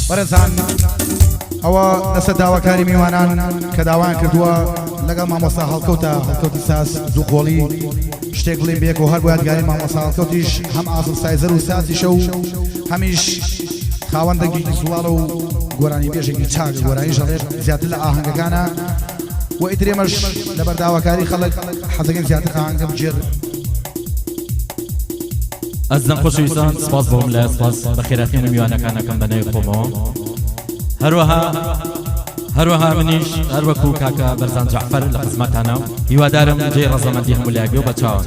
بەرەزان ئەوە دەسە داواکاری میوانان کە داوایان کردووە لەگەڵ مامۆستا هەڵکەوتی ساز دوو قۆڵی شتێک بڵێن بێک و هەر بۆ یادگاری مامۆستا هەڵکەوتیش هەم ئازم سایزەر و سازیشە و هەمیش خاوەندەگی زوڵاڵە و گۆرانی بێژێکی چاک گۆرانی ژەڵێت زیاتر لە ئاهەنگەکانە و ئیترێمەش لەبەر داواکاری خەڵک حەزەکەن زیاتر ئاهەنگە بجێر ئەزدەم خۆشەویستان سپاس بۆم لە سپاس بە خێراتێنە میوانەکانەکەم بەناوی خۆمەوە هەروەها منیش هەر وەکو کاکە بەرزان جەعفەر لە خزمەتانە هیوادارم جێی ڕەزەمەندی هەموو لایەگە و بەچاوە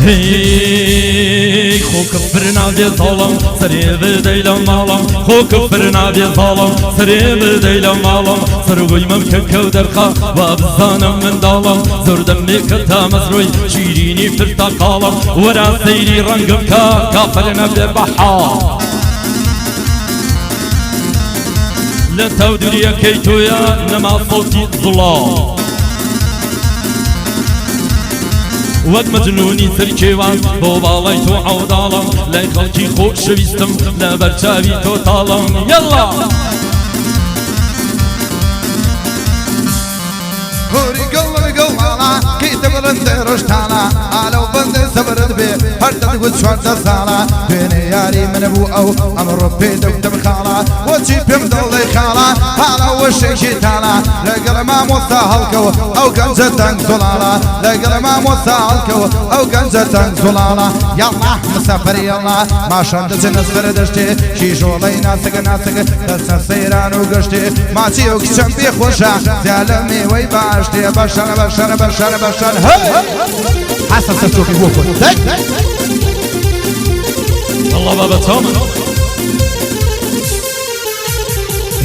هی خو کفر نادی ظالم سری بدی لمالم خو کفر نادی ظالم سری بدی لمالم سروی ممکن کو درخا و بزانم من دالم زردم میکتا مزروی شیرینی فرتا قالم ورا سیری رنگم کا کافر نبی بحا لتو دریا کیتویا نما صوتی ظلام وەک مەجنونی سەرکێوان بۆ باڵای تۆ عەوداڵم لای خەڵکی خۆشەویستم لە بەرچاوی تۆ تاڵم یەڵا هۆری گەڵ ماڵا کەیتە بڵندە ڕۆژتانە ئالەو بەندە سەبرت بێ هەر دەدگوت چواردە ساڵە دوێنێ یاری منە بوو ئەو ئەمڕۆ پێ دەوتم خاڵە بۆچی پێم دڵی خاڵە حاڵە وەشێکی تاڵە لەگەڵ مامۆستا هەڵکەوە ئەو گەنجە تەنگ زوڵاڵە لەگەڵ مامۆستا هەڵکەوە ئەو گەنجە تەنگ زوڵاڵە یاڵا مسەفەری یاڵا ماشان دەچێ نەسبەرە دەشتێ کیژۆڵەی ناسەکە دەچە سەیران و گەشتێ ماچی ئەو کچەم پێ خۆشە زیا لە میوەی باشتێ بەشەنە حسن سەرچۆکی بۆ خۆت والله بابا تۆمن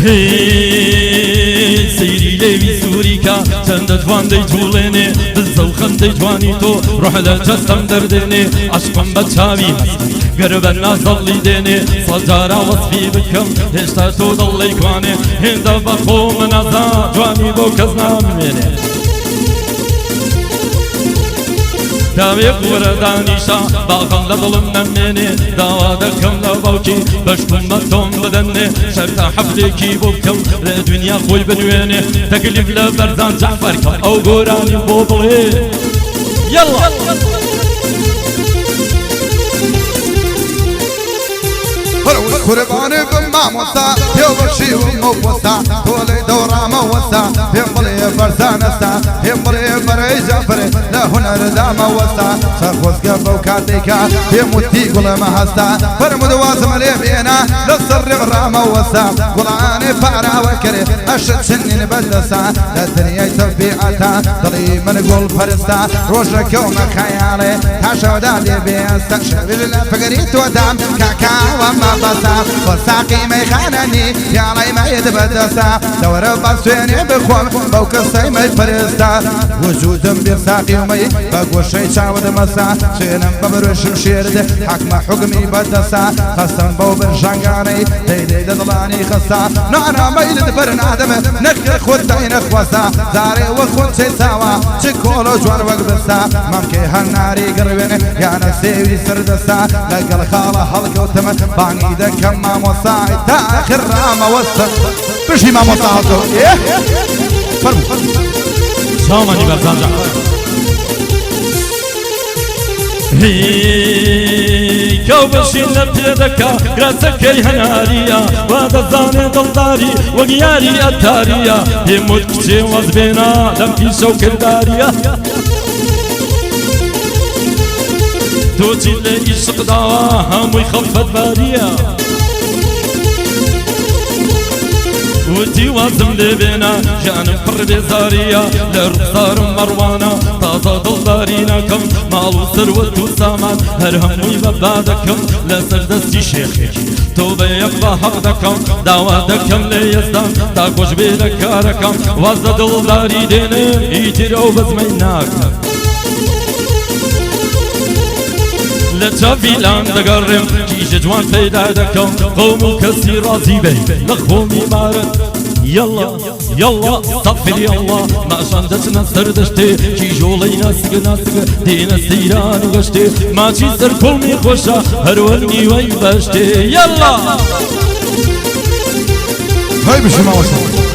هی سەیری لێوی سووریکە چەندە جوان دەیجوڵێنێ دزە و خەندەی جوانی تۆ ڕۆح لە جەستەم دەردێنێ عەشقم بە چاوی گەرە بە نازەڵی دێنێ سەجارە وەسفی بکەم هێشتا تۆ دڵی کوانێ هێندە بە خۆمە نازا جوانی بۆ کەس نامێنێ داوێک وەرە دانیشا باغم لە دڵم نەمێنێ داوا دەکەم لە باوکی بەشتم بە تۆم بدەنێ شەرتە حەفتێکی بۆ بکەم لە دنیا خۆی بنوێنێ تەکلیف لە بەرزان جەعفەر کە ئەو گۆرانی بۆ بڵێ یەڵا قرباني بماموستا يو بشي وموستا تولي دورا موستا يمبلي فرزانستا يمبلي فري جعفري لا هنر دا موستا سرخوز قبو كاتيكا يموتي قول ما هستا فرمود وازم ليبينا للصر غرا موستا قلاني فارا وكري اشد سنين بدسا للدنيا تبيعتا ضلي من قول فرستا روجك يوم خيالي تاشو دا ليبيستا شبيل الفقريت ودام كاكا وما بسا وساقي ميخانني يا راي ما يتبدسا دور بسويني بخوم بوك الصي ما يفرستا وجودم بساقي ومي بقوى شي شاود مسا شينم ببرش وشيرد حكم حكمي بدسا خصم بو برشانقاني ديدي دضلاني خصا نانا ميلد برنادم نكر خودين اخوصا زاري وخون شي ساوا شكولو جوار وقبسا ممكي هالناري قربين يا نسيوي سردسا لقل خالة حلق وتمت باني دكم ماموسا تاخر راما وسط بشي ماموسا هاتو ايه فرمو شامني برزان جعفر هی کو بشین لپیدکا گرسکی هناریا و دزانه دلداری و گیاری اتاریا همود کچه وزبینا لم پیشو کرداریا تو چیل عشق داوا هموی خفت باریا ودي وازم لبنا جانم فر بزاريا لرصار مروانة طازة دلدارينا كم مالو ثروت وسامان هرهم ويبادكم لسردستي شيخي توبة يقضى حقدكم دعواتكم ليزدان تاكوش بلكاركم وازد دلداري ديني يترو بزميناكم لجافيلان دقرم كيش جوان پیدا دكم قوم كسي راضي بي لخومي مارد يلا يلا صفر يلا ما شندتنا سردشتي كي جولي ناسك ناسك دينا السيران وغشتي ما تشي سر كل مي خوشا هرولني ويبشتي يلا هاي بشي ما وصل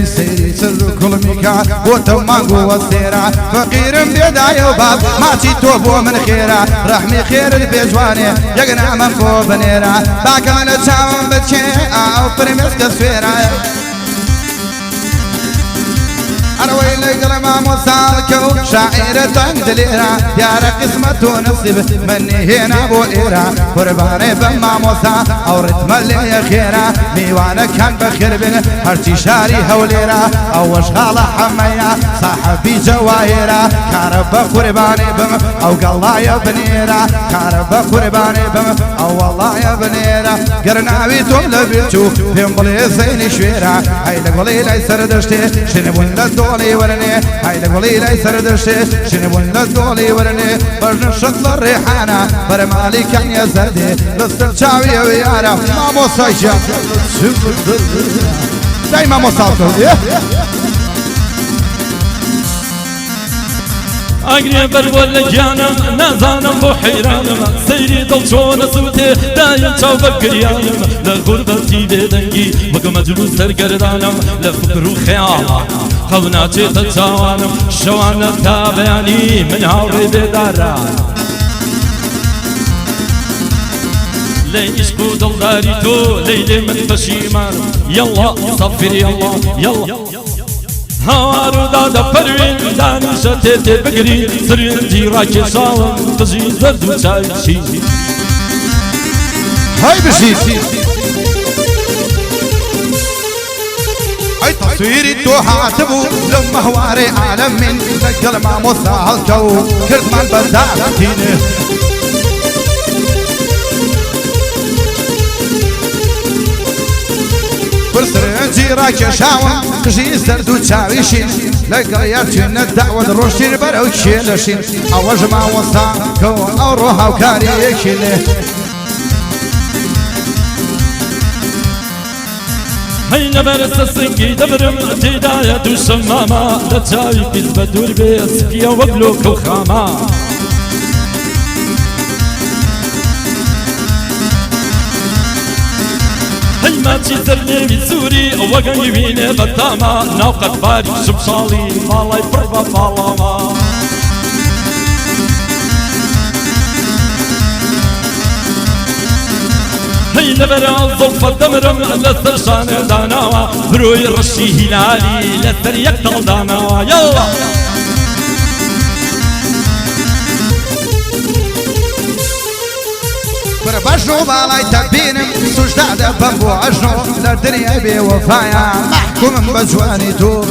سيري سر كل ميكا وتمانغو والسيرة فقير بيداي وباب ما توبو من خيرة رحمي خير البيجواني يقنع من فوق بنيرة باك من التاون بتشي او بريمسك السفيرة أنا ويلي قلما مسالكو شاعر تنقدليرا يا قسمة ونصيب مني هنا ابو إيرا قرباني بما موسى أو رتم اللي خيرا ميوانا كان بخير بن هرتي شاري هوليرا أو شغالة حمية صاحبي جواهيرا كارب قرباني بم أو قلا يا بنيرا كارب قرباني بم أو والله يا بنيرا قرناوي توم لبيتو فيم بلي زيني شويرا هيدا قولي لي سردشتي شنبون لدولي ورني هيدا قولي لي سردشتي شنبون لدولي ورني برن شطل الريحانة برمالي كان يا زردي لستر شاوي ويارا ما موسيجا دايما موسالتو أقري برول جانم نازانم بو حيرانم سيري دلچون سوتي دايم چاو بقريانم لغربتي بدنگي وك مجلوس سرگردانم لفكر وخيالة خوناتي تتاوانم شوانا تابعني من هاوري بداران لي اشكو دلداري تو ليلي من بشيمان يلا صفر يلا يلا هارو دادا پروین دانشته تی بگری سرین دیرا کشاون قزی زرد و چایشی هاي بشي هاي تصويري توحاتبو لما هواري عالم من نقل ما مساهلكو كرمان بداتيني برسرنجي راكي شاون قشي سردو تشاويشين لقرياتين الدعوة الروشين برو تشيلشين أوج ما وصاكو أو روحا وكاريكين هاي نبرس السنقي دبرم تدايا دوش ماما لتشاوي في البدور بيسكيا وقلوك وخاما ما تشترني بسوري وقن يميني بطاما ناوقت باري شبشالي مالاي بربا فالاما هاي نبرا الظلفة دمرم لثر شان داناوا بروي رشي هلالي لثر يقتل داناوا يلا بربجو بالاي تبينم سجداد بمبو عجنو للدنيا بوفايا محكوم بجواني تو